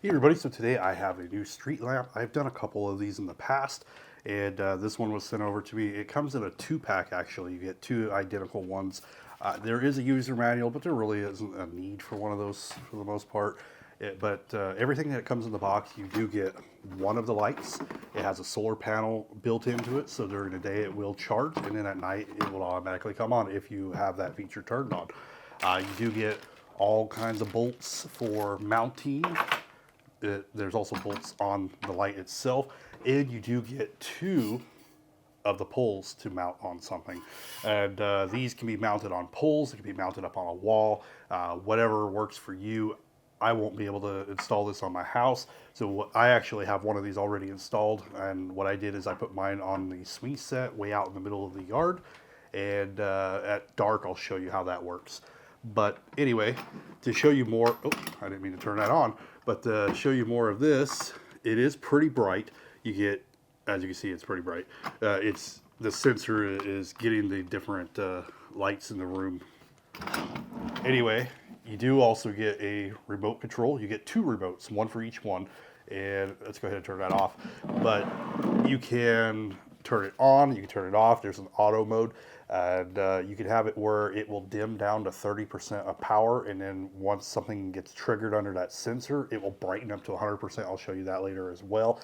Hey everybody, so today I have a new street lamp. I've done a couple of these in the past, and this one was sent over to me. It comes in a 2-pack actually. You get two identical ones. There is a user manual, but there really isn't a need for one of those for the most part. But everything that comes in the box, you do get one of the lights. It has a solar panel built into it, so during the day it will charge, and then at night it will automatically come on if you have that feature turned on. You do get all kinds of bolts for mounting. There's also bolts on the light itself, and you do get two of the poles to mount on something. And these can be mounted on poles, it can be mounted up on a wall, whatever works for you. I won't be able to install this on my house, so I actually have one of these already installed, and what I did is I put mine on the swing set way out in the middle of the yard, and at dark I'll show you how that works. But anyway, to show you more, oh, I didn't mean to turn that on, but to show you more of this, it is pretty bright. You get, as you can see, it's pretty bright. The sensor is getting the different lights in the room. Anyway, you do also get a remote control. You get two remotes, one for each one. And let's go ahead and turn that off. But you can turn it on, you can turn it off. There's an auto mode, and you can have it where it will dim down to 30% of power, and then once something gets triggered under that sensor, it will brighten up to 100%. I'll show you that later as well.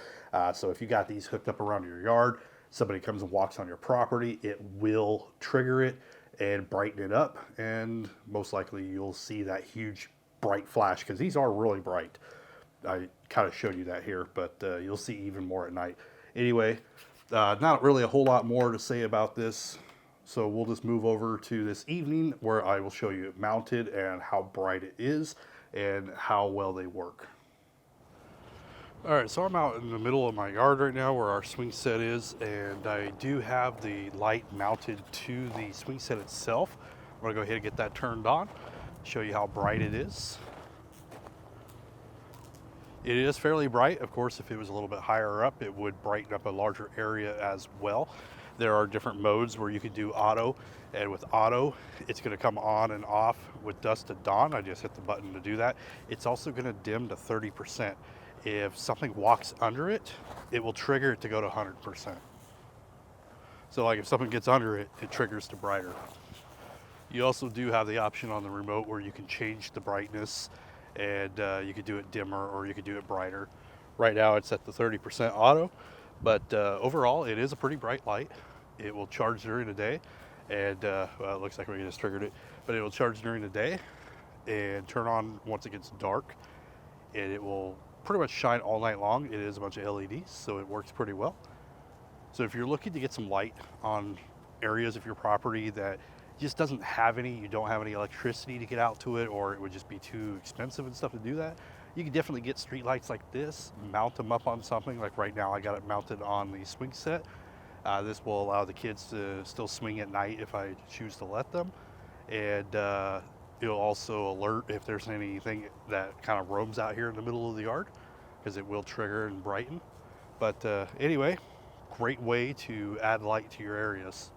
So if you got these hooked up around your yard, somebody comes and walks on your property, it will trigger it and brighten it up, and most likely you'll see that huge bright flash, because these are really bright. I kind of showed you that here, but you'll see even more at night. Anyway, not really a whole lot more to say about this, so we'll just move over to this evening where I will show you it mounted and how bright it is and how well they work. Alright, so I'm out in the middle of my yard right now where our swing set is, and I do have the light mounted to the swing set itself. I'm going to go ahead and get that turned on, show you how bright it is. It is fairly bright. Of course, if it was a little bit higher up, it would brighten up a larger area as well. There are different modes where you could do auto, and with auto, it's going to come on and off with dusk to dawn. I just hit the button to do that. It's also going to dim to 30%. If something walks under it, it will trigger it to go to 100%. So like if something gets under it, it triggers to brighter. You also do have the option on the remote where you can change the brightness, and you could do it dimmer or you could do it brighter. Right now it's at the 30% auto, but overall it is a pretty bright light. It will charge during the day, and well, it looks like we just triggered it, but it will charge during the day and turn on once it gets dark, and it will pretty much shine all night long. It is a bunch of LEDs, so it works pretty well. So if you're looking to get some light on areas of your property that just doesn't have any, you don't have any electricity to get out to it, or it would just be too expensive and stuff to do that, you can definitely get street lights like this, mount them up on something. Like right now I got it mounted on the swing set. This will allow the kids to still swing at night if I choose to let them, and it'll also alert if there's anything that kind of roams out here in the middle of the yard, because it will trigger and brighten. But anyway, great way to add light to your areas.